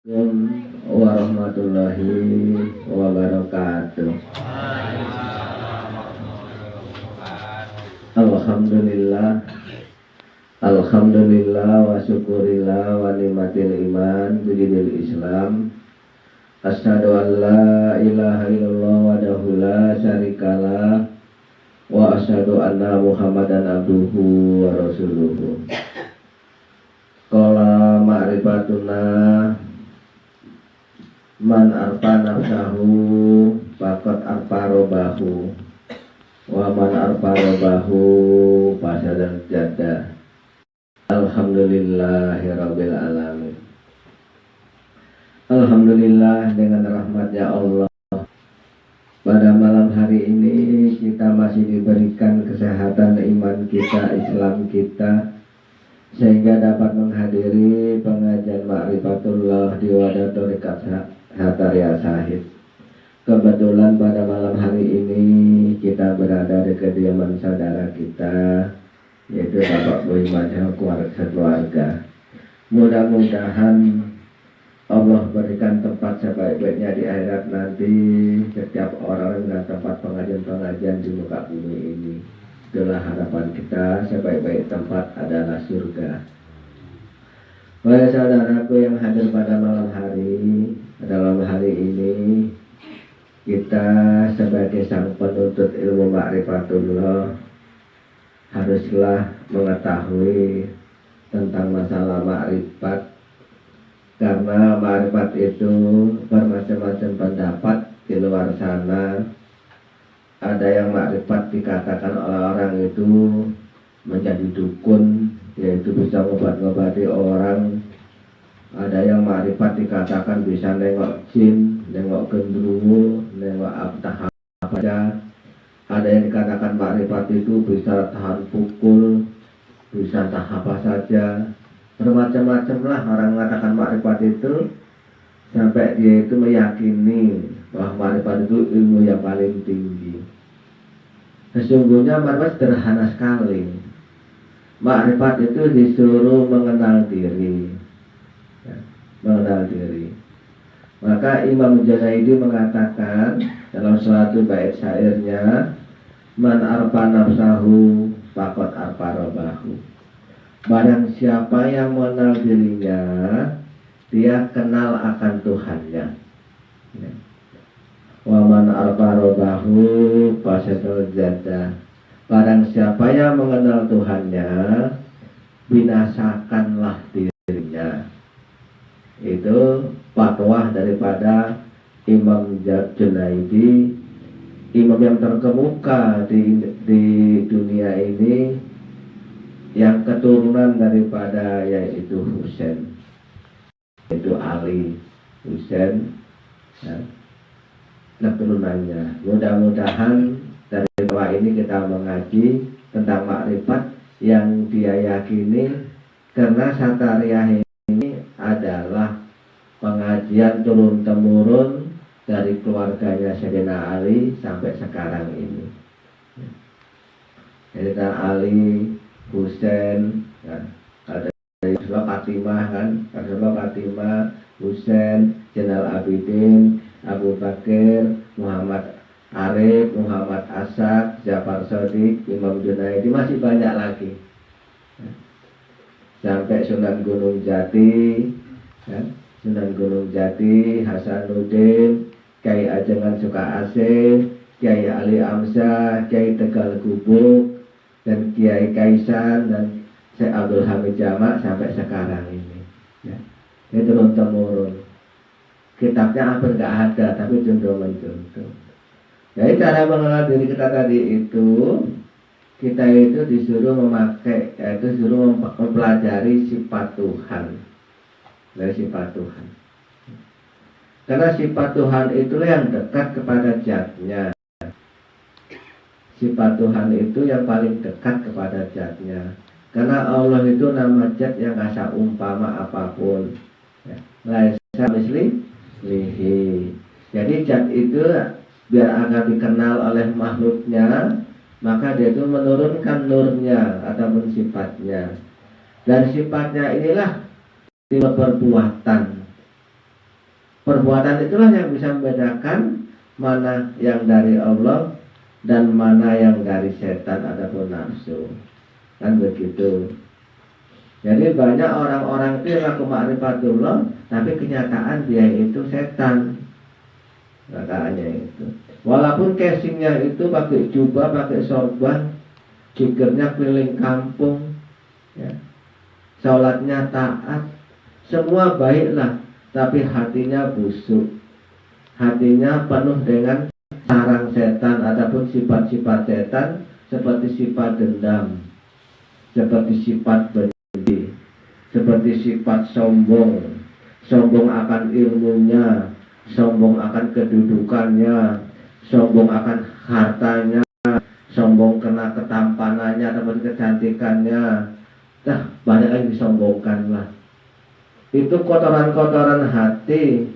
Assalamualaikum warahmatullahi wabarakatuh. Alhamdulillah, alhamdulillah wa syukurillah wa nikmatil iman bidil Islam. Asyhadu an la ilaha illallah wahdahu la syarikalah wa asyhadu anna Muhammadan abduhu wa rasuluhu. Qala ma'rifatuna man arpa nafsahu faqad arpa robahu wa man arpa robahu fasadal jada. Alhamdulillahirabbil alamin. Alhamdulillah, dengan rahmatnya Allah, pada malam hari ini kita masih diberikan kesehatan iman kita, Islam kita, sehingga dapat menghadiri pengajian Ma'rifatullah di Wadah Thariqat Hatariyah Syahid. Kebetulan pada malam hari ini kita berada di kediaman saudara kita, yaitu Bapak Boy Majah keluarga. Mudah-mudahan Allah berikan tempat sebaik-baiknya di akhirat nanti setiap orang dengan tempat pengajian-pengajian di muka bumi ini. Itulah harapan kita, sebaik-baik tempat adalah surga. Wahai saudaraku yang hadir pada malam hari ini, kita sebagai sang penuntut ilmu ma'rifatullah haruslah mengetahui tentang masalah ma'rifat, karena ma'rifat itu bermacam-macam pendapat di luar sana. Ada yang ma'rifat dikatakan oleh orang itu menjadi dukun, yaitu bisa ngobat-ngobati orang. Ada yang ma'rifat dikatakan bisa nengok jin, nengok gendruwo, nengok apa aja. Ada yang dikatakan ma'rifat itu bisa tahan pukul, bisa tahan apa saja. Bermacam-macam lah orang mengatakan ma'rifat itu, sampai dia itu meyakini bahwa ma'rifat itu ilmu yang paling tinggi. Sesungguhnya ma'rifat sederhana sekali. Ma'rifat itu disuruh mengenal diri, mengenal diri. Maka Imam Junaidi mengatakan dalam suatu bait syairnya, man arfa nafsahu faqad arfa rabbahu. Barang siapa yang mengenal dirinya, dia kenal akan Tuhannya. Wa man arfa rabbahu fasadal jada. Barang siapa yang mengenal Tuhannya, binasakanlah dirinya. Itu fatwa daripada Imam Junaidi, imam yang terkemuka di dunia ini, yang keturunan daripada yaitu Husain, yaitu Ali Husain, ya, keturunannya. Mudah-mudahan dari bawah ini kita mengaji tentang makrifat yang dia yakini, karena Satariyah ini adalah pengajian turun-temurun dari keluarganya Sayyidina Ali sampai sekarang ini. Sayyidina Ali, Husain, ya, ada Rasulullah Fatimah kan, Rasulullah Fatimah, Husain, Zainal Abidin, Abu Bakar, Muhammad Arif, Muhammad Asad, Ja'far Shadiq, Imam Junaidi, masih banyak lagi. Sampai Sunan Gunung Jati, ya, Sunan Gunung Jati, Hasanuddin, Kiai Ajengan Suka Asih, Kiai Ali Amsyah, Kiai Tegal Gubuk, dan Kiai Kaisan, dan Syekh Abdul Hamid Jamak sampai sekarang ini. Ya. Ini turun-temurun. Kitabnya hampir nggak ada, tapi contoh-mencontoh. Jadi cara mengenal diri kita tadi itu, kita itu disuruh memakai, yaitu disuruh mempelajari sifat Tuhan. Dari sifat Tuhan. Karena sifat Tuhan itulah yang dekat kepada zatnya. Sifat Tuhan itu yang paling dekat kepada zatnya. Karena Allah itu nama zat yang asa umpama apapun. Laisa mislihi. Jadi zat itu biar agar dikenal oleh makhluknya, maka dia itu menurunkan nurnya ataupun sifatnya. Dan sifatnya inilah sifat perbuatan. Perbuatan itulah yang bisa membedakan mana yang dari Allah dan mana yang dari setan ataupun nafsu. Kan begitu. Jadi banyak orang-orang itu yang ngaku ma'rifatullah, tapi kenyataan dia itu setan. Kataannya itu. Walaupun casingnya itu pakai jubah, pakai sorban, jikirnya keliling kampung, ya. Sholatnya taat, semua baiklah, tapi hatinya busuk. Hatinya penuh dengan sarang setan ataupun sifat-sifat setan, seperti sifat dendam, seperti sifat benci, seperti sifat sombong, sombong akan ilmunya, sombong akan kedudukannya, sombong akan hartanya, sombong kena ketampanannya ataupun kecantikannya. Banyak yang disombongkan lah. Itu kotoran-kotoran hati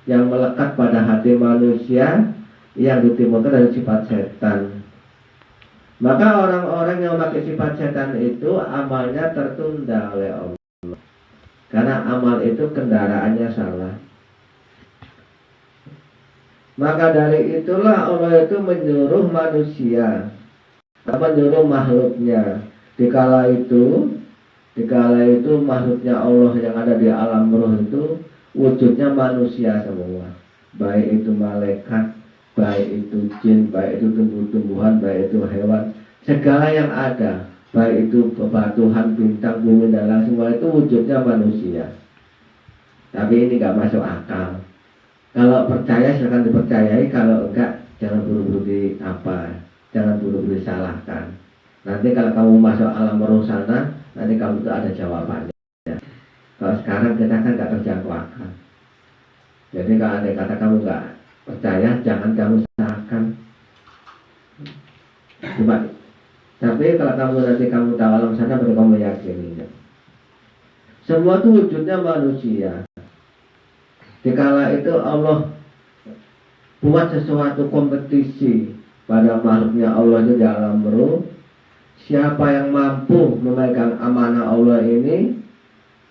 yang melekat pada hati manusia yang ditimbulkan dari sifat setan. Maka orang-orang yang memakai sifat setan itu amalnya tertunda oleh Allah, karena amal itu kendaraannya salah. Maka dari itulah Allah itu menyuruh manusia, menyuruh makhluknya. Dikala itu makhluknya Allah yang ada di alam roh itu wujudnya manusia semua, baik itu malaikat, baik itu jin, baik itu tumbuh-tumbuhan, baik itu hewan, segala yang ada, baik itu bebatuan, bintang, bumi, dan lain semua itu wujudnya manusia. Tapi ini nggak masuk akal. Kalau percaya silakan dipercayai, kalau enggak jangan buru-buru jangan buru-buru disalahkan. Nanti kalau kamu masuk alam roh sana, nanti kamu itu ada jawabannya. Kalau sekarang kita kan nggak terjangkau akal. Jadi kalau ada kata kamu nggak percaya, jangan kamu salahkan. Coba. Tapi kalau nanti kamu tahu alam sana, baru kamu yakininya. Semua itu wujudnya manusia. Dikala itu Allah buat sesuatu kompetisi pada makhluknya Allah itu di alam roh. Siapa yang mampu memegang amanah Allah ini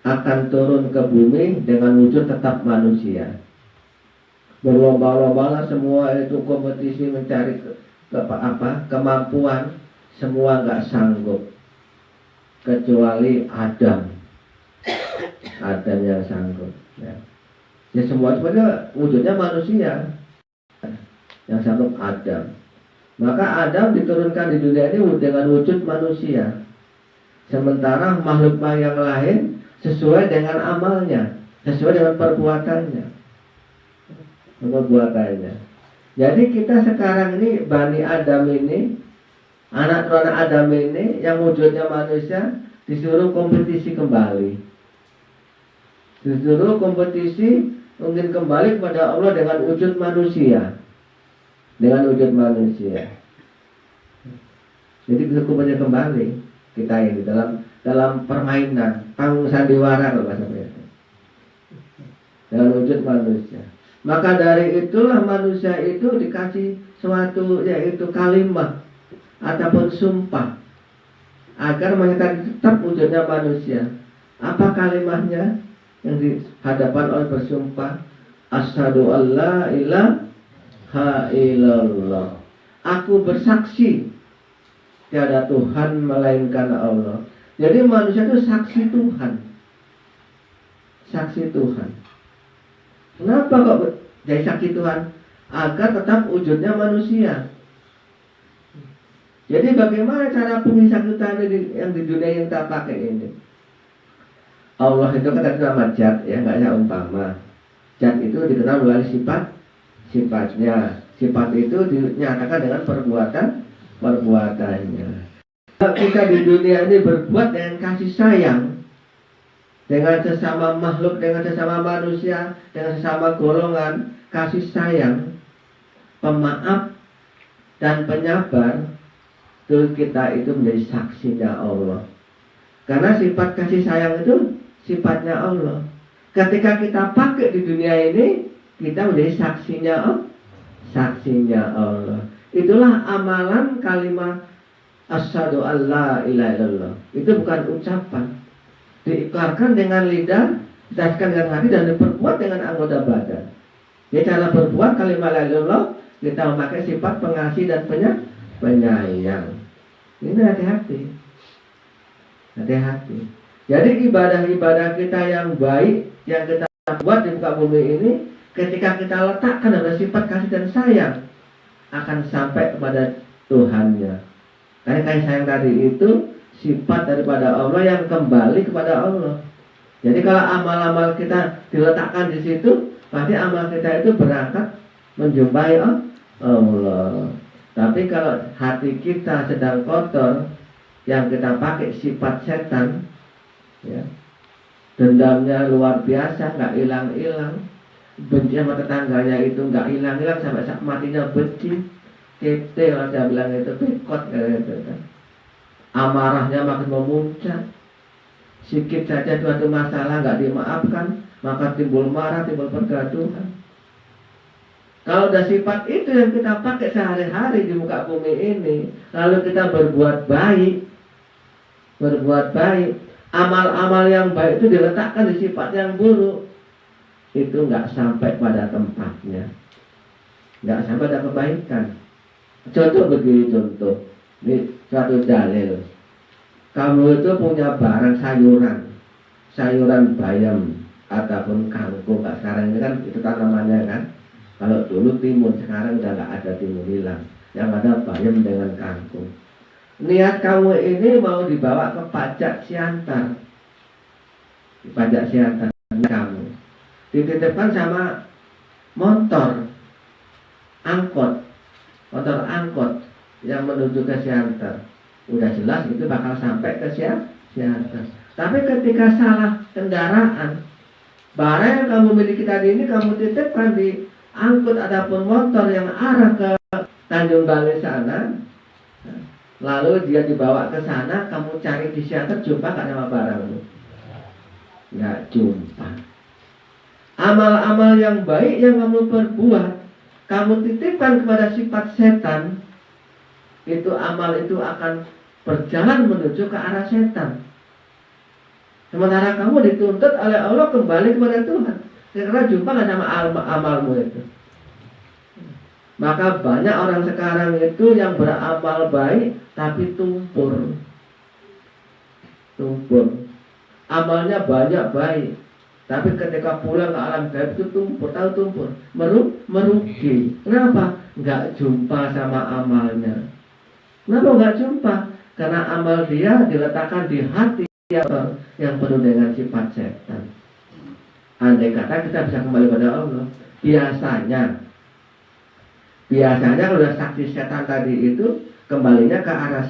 akan turun ke bumi dengan wujud tetap manusia. Berlomba-lomba semua itu kompetisi mencari kemampuan, semua nggak sanggup kecuali Adam yang sanggup. Ya semua sebenarnya wujudnya manusia yang sanggup Adam. Maka Adam diturunkan di dunia ini dengan wujud manusia. Sementara makhluk yang lain sesuai dengan amalnya, sesuai dengan perbuatannya. Jadi kita sekarang ini Bani Adam ini, anak turunan Adam ini yang wujudnya manusia, disuruh kompetisi kembali. Disuruh kompetisi mungkin kembali kepada Allah dengan wujud manusia. Jadi hukumannya kembali kita ini dalam permainan panggung sandiwara kalau bahasa itu, dengan wujud manusia. Maka dari itulah manusia itu dikasih suatu yaitu kalimat ataupun sumpah agar mereka tetap wujudnya manusia. Apa kalimatnya? Yang di hadapan oleh bersumpah, asyhadu alla ilaha illallah, aku bersaksi tiada Tuhan melainkan Allah. Jadi manusia itu saksi Tuhan. Kenapa kok jadi saksi Tuhan? Agar tetap wujudnya manusia. Jadi bagaimana cara pengisah Tuhan yang di dunia yang kita pakai ini? Allah itu kan nama zat, ya, nggak ada umpama. Zat itu dikenal melalui sifatnya. Sifat itu dinyatakan dengan perbuatannya. Kalau kita di dunia ini berbuat dengan kasih sayang, dengan sesama makhluk, dengan sesama manusia, dengan sesama golongan, kasih sayang, pemaaf dan penyabar, itu kita itu menjadi saksinya Allah. Karena sifat kasih sayang itu sifatnya Allah. Ketika kita pakai di dunia ini, kita menjadi saksinya Allah. Itulah amalan kalimat asyhadu alla ilaha illallah. Itu bukan ucapan, diikrarkan dengan lidah, ditaskan dengan hati, dan diperbuat dengan anggota badan. Ya, cara berbuat kalimat la ilaha illallah kita memakai sifat pengasih dan penyayang. Ini hati-hati. Hati-hati. Jadi ibadah-ibadah kita yang baik yang kita buat di muka bumi ini, ketika kita letakkan ada sifat kasih dan sayang, akan sampai kepada Tuhannya. Karena kasih sayang tadi itu sifat daripada Allah yang kembali kepada Allah. Jadi kalau amal-amal kita diletakkan di situ, pasti amal kita itu berangkat menjumpai Allah. Tapi kalau hati kita sedang kotor, yang kita pakai sifat setan, ya, dendamnya luar biasa, nggak hilang-hilang, benci sama tetangganya itu nggak hilang-hilang sampai matinya benci, kete kalau saya bilang itu pekot gitu kan. Amarahnya makin memuncak, sedikit saja suatu masalah nggak dimaafkan, maka timbul marah, timbul pergaduhan. Kalau ada sifat itu yang kita pakai sehari-hari di muka bumi ini, lalu kita berbuat baik, amal-amal yang baik itu diletakkan di sifat yang buruk, itu nggak sampai pada tempatnya, nggak sampai pada kebaikan. Contoh begini, ini suatu dalil. Kamu itu punya barang sayuran bayam ataupun kangkung. Sekarang ini kan itu tanamannya kan. Kalau dulu timun, sekarang udah nggak ada timun, hilang. Yang ada bayam dengan kangkung. Niat kamu ini mau dibawa ke pajak siantar. Pajak siantar kamu dititipkan sama motor angkot yang menuju ke siantar. Udah jelas itu bakal sampai ke siantar. Tapi ketika salah kendaraan, barang yang kamu miliki tadi ini kamu titipkan di angkut ataupun motor yang arah ke Tanjung Balai sana, lalu dia dibawa ke sana, kamu cari di siantar, jumpa gak nama barangmu? Nggak jumpa. Amal-amal yang baik yang kamu perbuat, kamu titipkan kepada sifat setan, itu amal itu akan berjalan menuju ke arah setan. Sementara kamu dituntut oleh Allah kembali kepada Tuhan. Karena jumpa gak sama amalmu itu. Maka banyak orang sekarang itu yang beramal baik tapi tumpur. Amalnya banyak baik, tapi ketika pulang ke alam gaib itu tumpur. Tahu tumpur? Merugi. Kenapa? Nggak jumpa sama amalnya. Kenapa nggak jumpa? Karena amal dia diletakkan di hati yang penuh dengan sifat setan. Andai kata kita bisa kembali pada Allah, biasanya kalau sudah saksi setan tadi itu kembalinya ke arah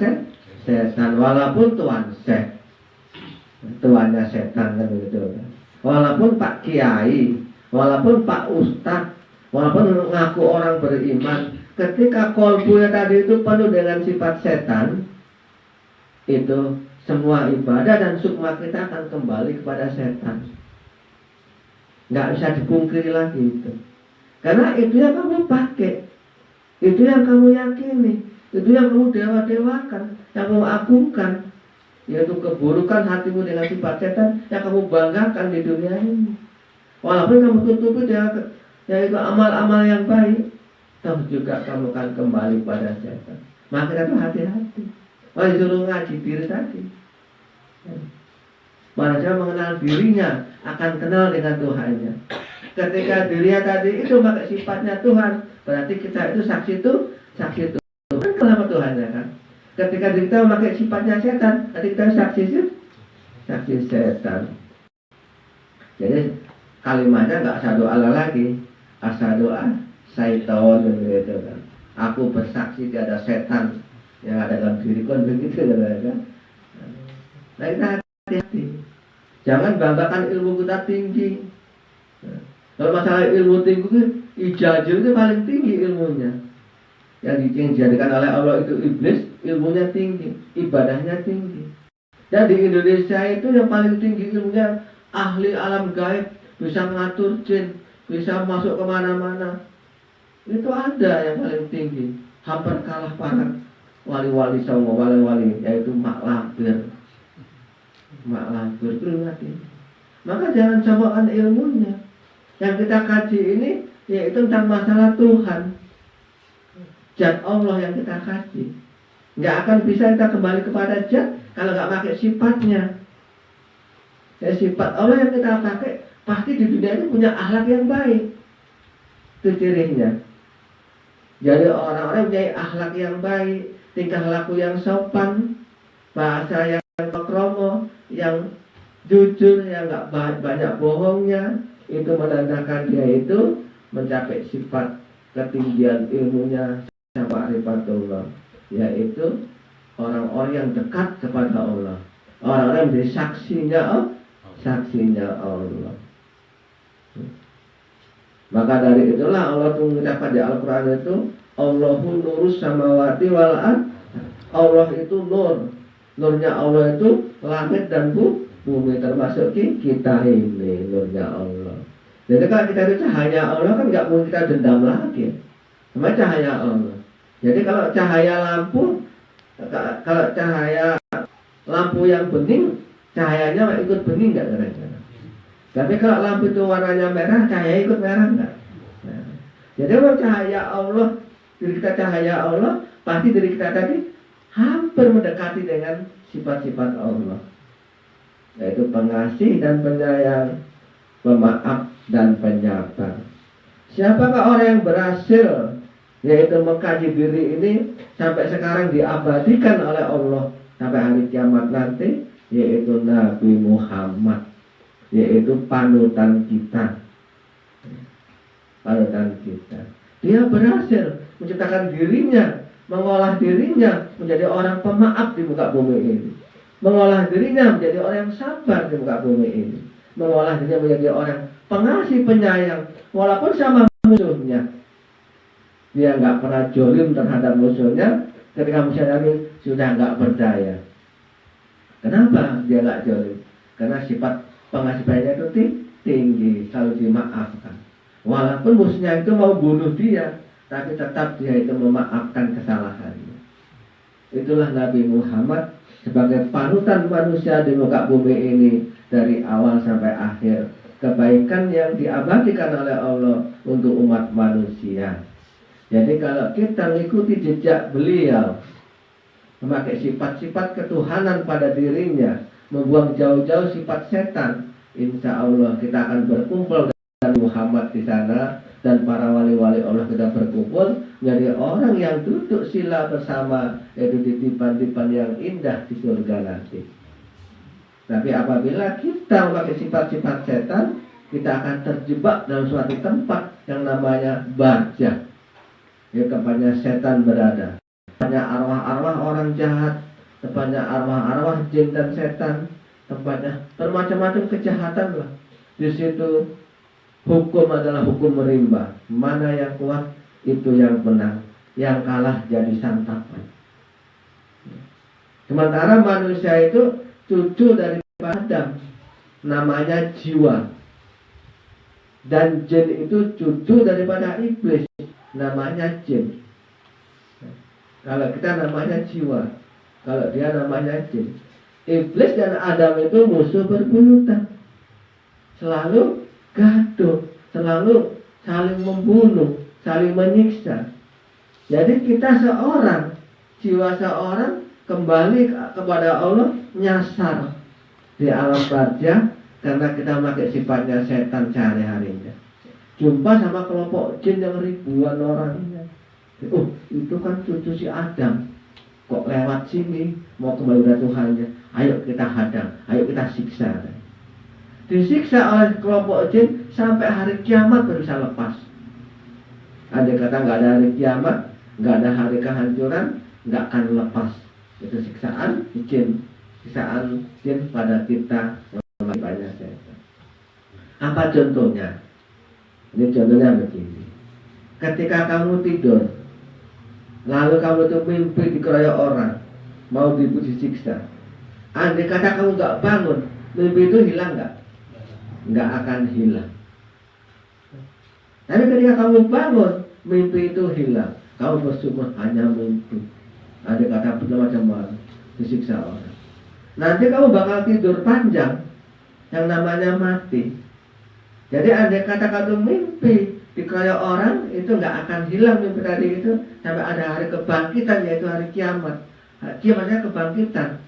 setan, walaupun tuannya setan kan begitu. Walaupun Pak Kiai, walaupun Pak Ustadz, walaupun mengaku orang beriman, ketika kolbunya tadi itu penuh dengan sifat setan, itu semua ibadah dan sukma kita akan kembali kepada setan. Nggak bisa dipungkiri lagi itu. Karena itu yang kamu pakai, itu yang kamu yakini, itu yang kamu dewa-dewakan, yang kamu agungkan, yaitu keburukan hatimu dengan sifat setan yang kamu banggakan di dunia ini. Walaupun kamu tutupi yaitu amal-amal yang baik, toh juga kamu akan kembali pada setan. Maka itu hati-hati. Disuruh ngaji diri tadi. Manusia mengenal dirinya akan kenal dengan Tuhannya. Ketika dirinya tadi itu pakai sifatnya Tuhan, berarti kita itu saksi Tuhan sama Tuhannya kan. Ketika kita memakai sifatnya setan, nanti kita saksi setan. Jadi kalimatnya nggak asyhadu Allah lagi, asyhadu syaiton gitu kan. Aku bersaksi tiada setan yang ada dalam diriku, begitu kan. Nah kita hati-hati. Jangan banggakan ilmu kita tinggi. Kalau masalah ilmu tinggi, ijazah itu paling tinggi ilmunya. Yang dijadikan oleh Allah itu iblis, ilmunya tinggi, ibadahnya tinggi. Dan di Indonesia itu yang paling tinggi ilmunya ahli alam gaib, bisa mengatur jin, bisa masuk kemana-mana. Itu ada yang paling tinggi, hampir kalah para wali-wali sama wali-wali, yaitu Mak Lampir itu mati. Maka jangan samakan ilmunya. Yang kita kaji ini yaitu tentang masalah Tuhan, zat Allah yang kita kaji. Nggak akan bisa kita kembali kepada zat kalau nggak pakai sifatnya. Ya, sifat Allah yang kita pakai pasti di dunia ini punya akhlak yang baik. Itu cirinya. Jadi orang-orang punya akhlak yang baik, tingkah laku yang sopan, bahasa yang makromo, yang jujur, yang nggak banyak bohongnya, itu menandakan dia itu mencapai sifat ketinggian ilmunya sama ma'rifatullah, yaitu orang-orang yang dekat kepada Allah, orang-orang yang menjadi saksinya Allah. Maka dari itulah Allah itu mengucapkan di Al-Quran itu Allahu nurus samawati wal ard. Allah itu nur. Nurnya Allah itu langit dan bumi, termasuk kita ini nurnya Allah. Jadi kalau kita itu cahaya Allah kan nggak mungkin kita dendam lagi sama cahaya Allah. Jadi kalau cahaya lampu yang bening, cahayanya ikut bening nggak kira-kira? Tapi kalau lampu itu warnanya merah, cahaya ikut merah enggak? Nah, jadi kalau cahaya Allah, diri kita cahaya Allah, pasti diri kita tadi hampir mendekati dengan sifat-sifat Allah, yaitu pengasih dan penyayang, pemaaf dan penyabar. Siapakah orang yang berhasil, yaitu mengkaji diri ini sampai sekarang diabadikan oleh Allah sampai hari kiamat nanti, yaitu Nabi Muhammad, yaitu panutan kita. Dia berhasil menciptakan dirinya, mengolah dirinya menjadi orang pemaaf di muka bumi ini, mengolah dirinya menjadi orang yang sabar di muka bumi ini, mengolah dirinya menjadi orang pengasih penyayang walaupun sama musuhnya. Dia nggak pernah jolim terhadap musuhnya ketika musuhnya ini sudah nggak berdaya. Kenapa dia nggak jolim? Karena sifat pengasih penyayang itu tinggi, selalu dimaafkan. Walaupun musuhnya itu mau bunuh dia, tapi tetap dia itu memaafkan kesalahannya. Itulah Nabi Muhammad sebagai panutan manusia di muka bumi ini dari awal sampai akhir. Kebaikan yang diabadikan oleh Allah untuk umat manusia. Jadi kalau kita mengikuti jejak beliau, memakai sifat-sifat ketuhanan pada dirinya, membuang jauh-jauh sifat setan, insya Allah kita akan berkumpul dengan Muhammad di sana, dan para wali-wali Allah kita berkumpul menjadi orang yang duduk sila bersama, yaitu di dipan-dipan yang indah di surga nanti. Tapi apabila kita memakai sifat-sifat setan, kita akan terjebak dalam suatu tempat yang namanya barjah, ya, tempatnya setan berada, tempatnya arwah-arwah orang jahat, tempatnya arwah-arwah jin dan setan, tempatnya bermacam-macam kejahatan lah. Di situ hukum adalah hukum merimba. Mana yang kuat itu yang menang, yang kalah jadi santapan. Sementara manusia itu cucu dari Adam, namanya jiwa. Dan jin itu cucu daripada iblis, namanya jin. Kalau kita namanya jiwa, kalau dia namanya jin. Iblis dan Adam itu musuh berbuyutan, selalu gaduh, selalu saling membunuh, saling menyiksa. Jadi kita seorang, jiwa seorang kembali kepada Allah, nyasar di alam barjah karena kita pakai sifatnya setan sehari-harinya. Jumpa sama kelompok jin yang ribuan orangnya. Oh, itu kan cucu si Adam, kok lewat sini mau kembali ke Tuhannya. Ayo kita hadang, ayo kita siksa. Disiksa oleh kelompok jin sampai hari kiamat baru bisa lepas. Andai kata nggak ada hari kiamat, nggak ada hari kehancuran, nggak akan lepas. Itu siksaan jin, siksaan jin pada kita yang banyak setan. Apa contohnya? Ini contohnya begini. Ketika kamu tidur, lalu kamu tuh mimpi dikeroyok orang, mau disiksa. Andai kata kamu nggak bangun, mimpi itu hilang nggak? Nggak akan hilang. Tapi ketika kamu bangun, mimpi itu hilang. Kamu bersyukur hanya mimpi. Ada kata macam-macam disiksa orang. Nanti kamu bakal tidur panjang, yang namanya mati. Jadi andai kata kamu mimpi dikeroyok orang itu nggak akan hilang mimpi tadi itu sampai ada hari kebangkitan, yaitu hari kiamat. Kiamatnya kebangkitan,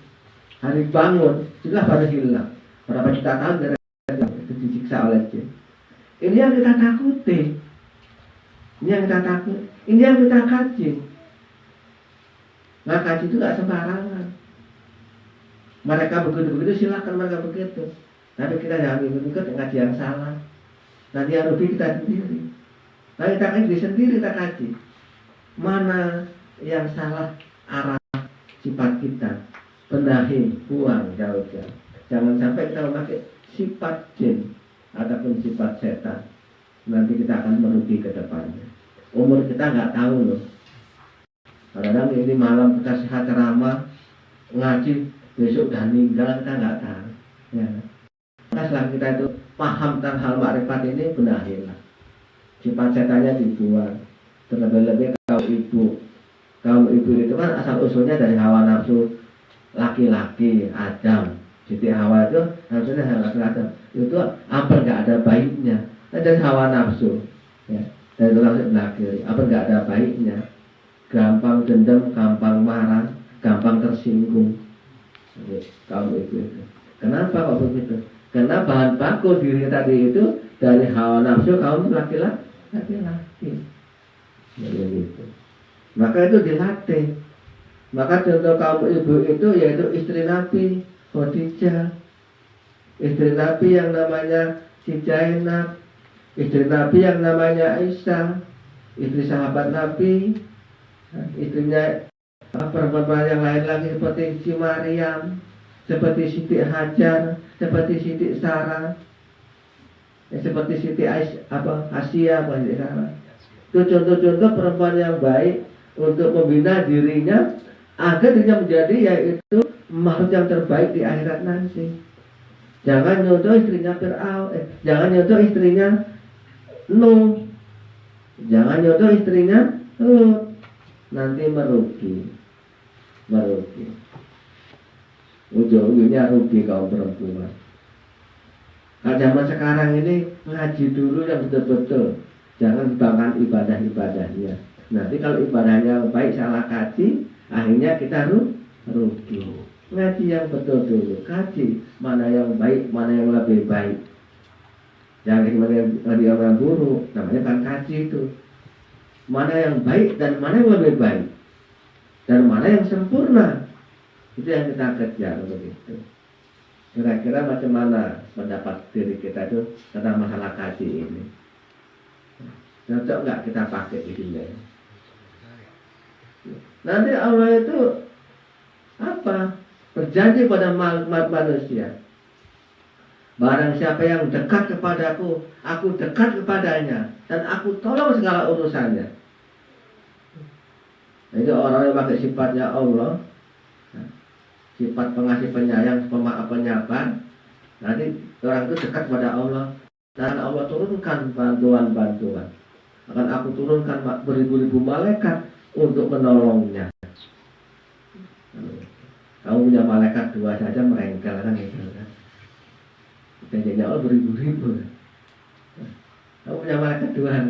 hari bangun, sudah baru hilang. Berapa juta tahun itu disiksa oleh jin. Ini yang kita takuti, ini yang kita takut, ini yang kita kaji. Nah, kaji itu nggak sembarangan. Mereka begitu-begitu, silakan mereka begitu. Tapi kita jangan ikut ngaji yang salah. Nanti yang rugi kita sendiri. Nah, kita kaji sendiri, kita kaji mana yang salah arah sifat kita, benahi, buang jauh-jauh. Jangan sampai kita memakai sifat jin ataupun sifat setan. Nanti kita akan merugi ke depannya. Umur kita nggak tahu loh. Kadang-kadang ini malam kita sehat ceramah ngaji, besok udah meninggal, kita nggak tahu. Ya. Nah, setelah kita itu paham tentang hal makrifat ini, benahilah. Sifat setannya dibuang. Terlebih-lebih kaum ibu itu kan asal usulnya dari hawa nafsu laki-laki, Adam. Jadi Hawa itu harusnya laki-laki itu hampir nggak ada baiknya. Nah, dari hawa nafsu, ya, dari tulang belakang, hampir nggak ada baiknya. Gampang dendam, gampang marah, gampang tersinggung. Kaum ibu itu. Kenapa kok begitu? Karena bahan baku diri tadi itu dari hawa nafsu kaum laki-laki. Gitu. Maka itu dilatih. Maka contoh kaum ibu itu yaitu istri Nabi Khadijah, istri Nabi yang namanya si Zainab, istri Nabi yang namanya Aisyah, istri sahabat Nabi, istrinya perempuan yang lain lagi seperti si Maryam, seperti Siti Hajar, seperti Siti Sarah, seperti Siti Asia, itu contoh-contoh perempuan yang baik untuk membina dirinya agar dirinya menjadi yaitu makhluk yang terbaik di akhirat nanti. Jangan nyontoh istrinya Fir'aun, jangan nyontoh istrinya Nuh, jangan nyontoh istrinya Lut, nanti merugi. Ujung-ujungnya rugi kaum perempuan. Nah, zaman sekarang ini ngaji dulu yang betul-betul, jangan bangkan ibadah-ibadahnya. Nanti kalau ibadahnya baik salah kaji, akhirnya kita rugi. Ngaji yang betul dulu, kaji mana yang baik, mana yang lebih baik. Jangan mana yang buruk, namanya kan kaji itu. Mana yang baik dan mana yang lebih baik, dan mana yang sempurna, itu yang kita kejar begitu. Kira-kira macam mana pendapat diri kita itu tentang masalah kaji ini? Cocok nggak kita pakai di dunia? Nanti Allah itu apa? Berjanji pada manusia, barang siapa yang dekat kepadaku, aku dekat kepadanya, dan aku tolong segala urusannya. Itu orang yang pakai sifatnya Allah, sifat pengasih penyayang, pemaaf penyabar. Nanti orang itu dekat pada Allah, dan Allah turunkan bantuan-bantuan. Akan aku turunkan beribu-ribu malaikat untuk menolongnya. Kamu punya malaikat 2 saja merengkel kan gitu kan. Janjinya Allah beribu-ribu. Kamu punya malaikat 2 kan?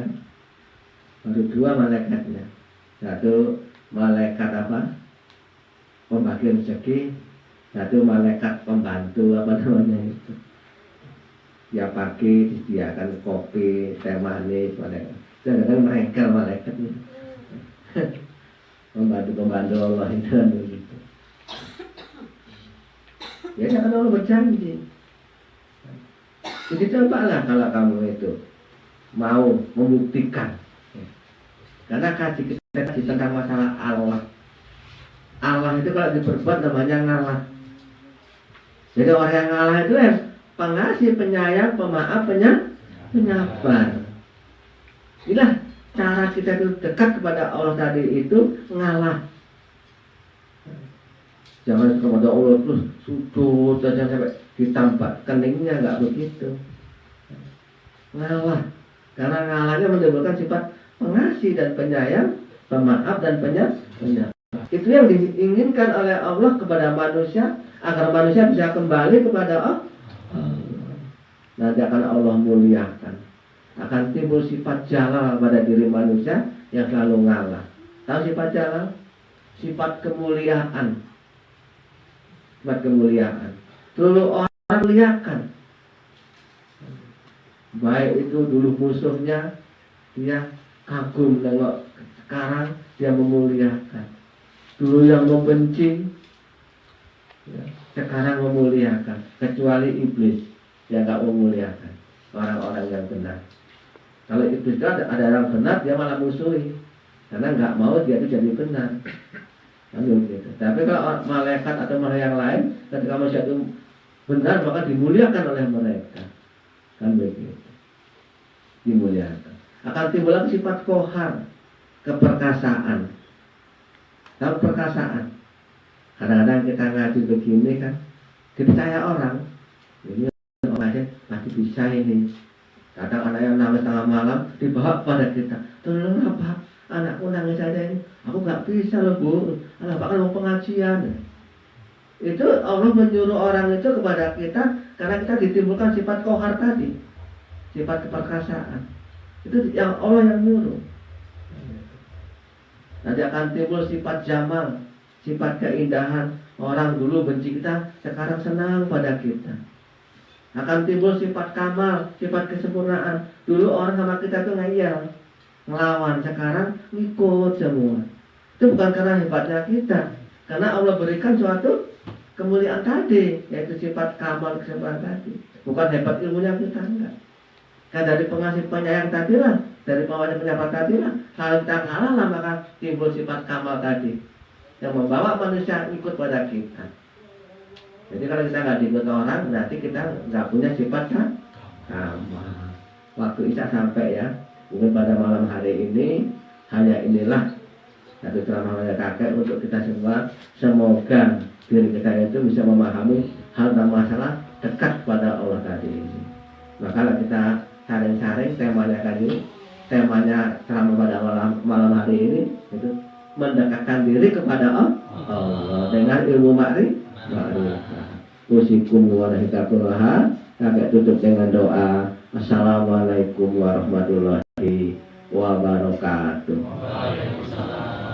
Baru 2 malaikatnya. 1 malaikat apa? Pembagi rezeki. 1 malaikat pembantu apa namanya itu. Ya pagi disediakan kopi, teh manis, malaikat. Kadang-kadang merengkel malaikatnya. Pembantu Allah itu kan begitu. Ya kan Allah berjanji. Jadi cobalah kalau kamu itu mau membuktikan. Karena kaji kita kaji tentang masalah Allah. Allah itu kalau diperbuat namanya ngalah. Jadi orang yang ngalah itu yang pengasih, penyayang, pemaaf, penyabar. Inilah cara kita itu dekat kepada Allah tadi itu ngalah. Jangan kepada Allah terus sujud saja sampai ditampak keningnya, nggak begitu. Ngalah, karena ngalahnya menimbulkan sifat pengasih dan penyayang, pemaaf dan penyabar. Itu yang diinginkan oleh Allah kepada manusia, agar manusia bisa kembali kepada Allah. Nanti akan Allah muliakan. akan timbul sifat jalal pada diri manusia yang selalu ngalah. Tahu sifat jalal? Sifat kemuliaan. Sifat kemuliaan. Dulu orang muliakan. Baik itu dulu musuhnya, dia kagum nengok. Sekarang dia memuliakan. Dulu yang membenci, ya, sekarang memuliakan. Kecuali iblis, dia nggak memuliakan orang-orang yang benar. Kalau iblis itu ada orang benar, dia malah musuhi, karena nggak mau dia itu jadi benar. Kan begitu. Tapi kalau malaikat atau makhluk yang lain, ketika manusia itu benar, maka dimuliakan oleh mereka. Kan begitu. Dimuliakan. Akan timbul lagi sifat kohar, keperkasaan. Tahu perkasaan? Kadang-kadang kita ngaji begini kan, dipercaya orang, ini orang pasti bisa ini. Kadang anak yang nangis tengah malam dibawa pada kita, tolong apa? Anakku nangis aja ini, aku nggak bisa loh bu, anak kan mau pengajian. Itu Allah menyuruh orang itu kepada kita karena kita ditimbulkan sifat kohar tadi, sifat keperkasaan. Itu yang Allah yang nyuruh. Nanti akan timbul sifat jamal, sifat keindahan. Orang dulu benci kita, sekarang senang pada kita. Akan timbul sifat kamal, sifat kesempurnaan. Dulu orang sama kita tuh ngeyel, ngelawan, sekarang ngikut semua. Itu bukan karena hebatnya kita, karena Allah berikan suatu kemuliaan tadi, yaitu sifat kamal, kesempurnaan tadi. Bukan hebat ilmunya kita, enggak. Kan dari pengasih penyayang tadi lah, dari pawanya penyapa tadi lah, kalau kita kalah lah maka timbul sifat kamal tadi yang membawa manusia ikut pada kita. Jadi kalau kita nggak diikut orang, berarti kita nggak punya sifat kamal. Waktu Isya sampai ya, mungkin pada malam hari ini hanya inilah satu ceramahnya kakek untuk kita semua. Semoga diri kita itu bisa memahami hal dan masalah dekat pada Allah tadi ini. Maka kita saring-saring temanya tadi, temanya ceramah pada malam hari ini itu mendekatkan diri kepada Allah dengan ilmu ma'rifah. Usikum wa rahmatullahi. Kakek tutup dengan doa. Assalamualaikum warahmatullahi wabarakatuh. Waalaikumsalam.